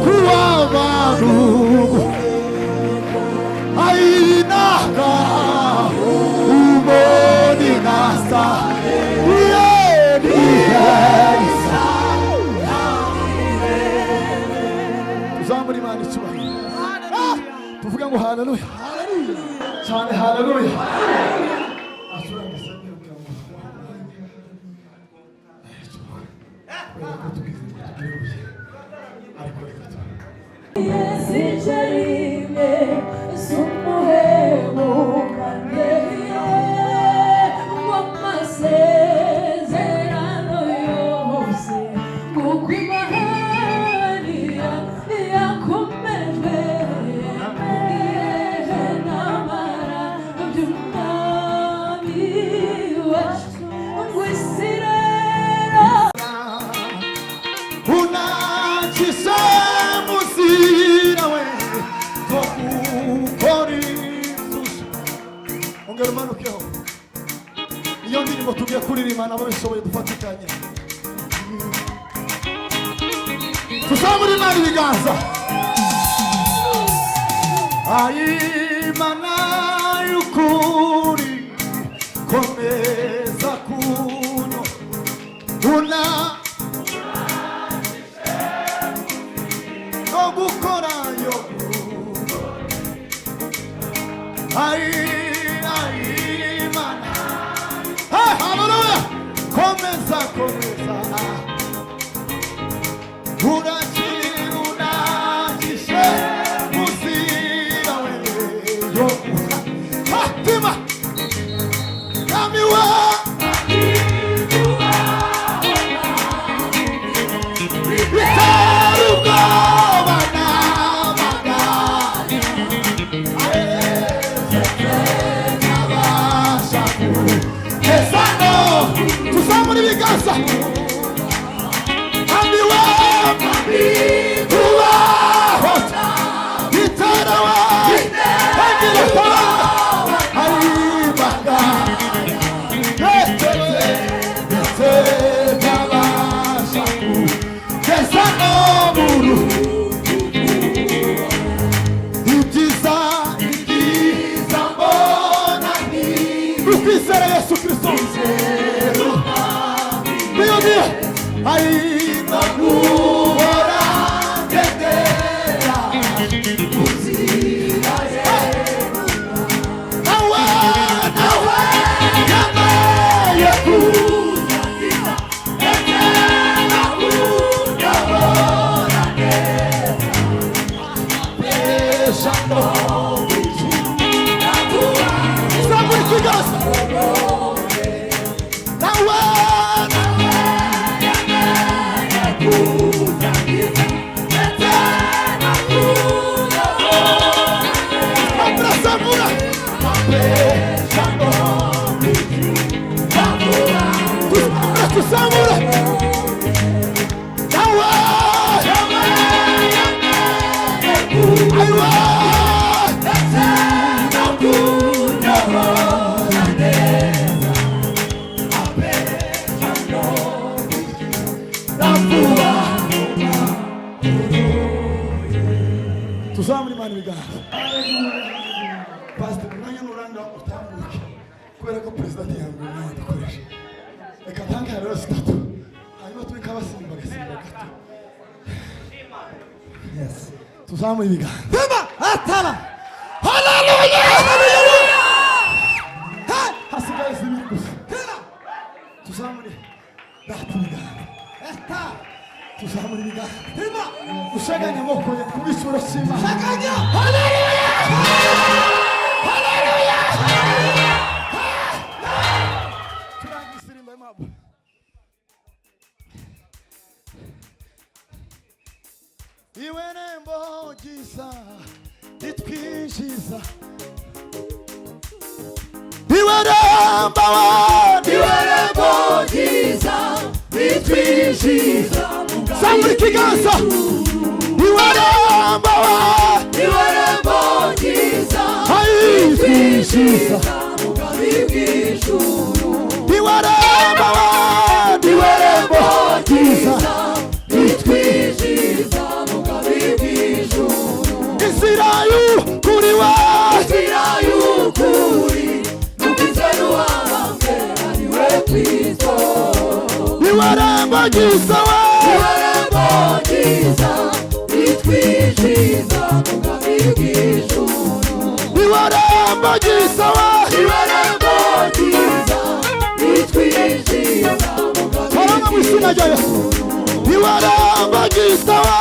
Kuwa marugu ainaka umoni nasa yeriherisa tuzamuri Imana icyubahiro tuvuga ngo haleluya cyane haleluya iyo ndirimbo tugiye kuririmba nabo bishoboye dufatikanye tuzamura Imana ibiganza Imana y'ukuri komeza kuno una no gukora yo Imana haleluya komeza unagishe muzira weyo hatima kamiwa bitarugo bana magari Esano tuzamura ibiganza Amiwa Amiwa Hota Itarawa Agirata Ayibaga Nete Tabasha Esano Muru Ikiza Mbonani Ukizera Yesu Kristo Dio Dio Aina kuhora Tetera Uzira Nawa Yama Yakuna Tetera Kudabora Pesando Somebody kick us Nawa Samura Nawa Aywa tuzamuri Imana ibiganza Pastor mwanya nuranga utambuke kubera ko president yambwiye nawe dukoresha reka tanka rero sitatu hanyuma tubika abasimba gasimba gato yes tuzamuri ibiganza tema atala haleluya haleluya hasigaye zibiri gusa tema tuzamuri ibiganza tuzamuri ibiganza tema ushaganya amaboko kubisura sima shaganya haleluya haleluya turangisirima mabo iwe nembo giza itwishiza iwe nembo giza itwishiza samuri kiganza iwe nembo giza itwishiza iwe nembo giza itwishiza niwarambagiza we niwarambagiza nitwishiza mu bwami bw'ijuru niwarambagiza we niwarambagiza nitwishiza mu bwami bw'ijuru niwarambagiza we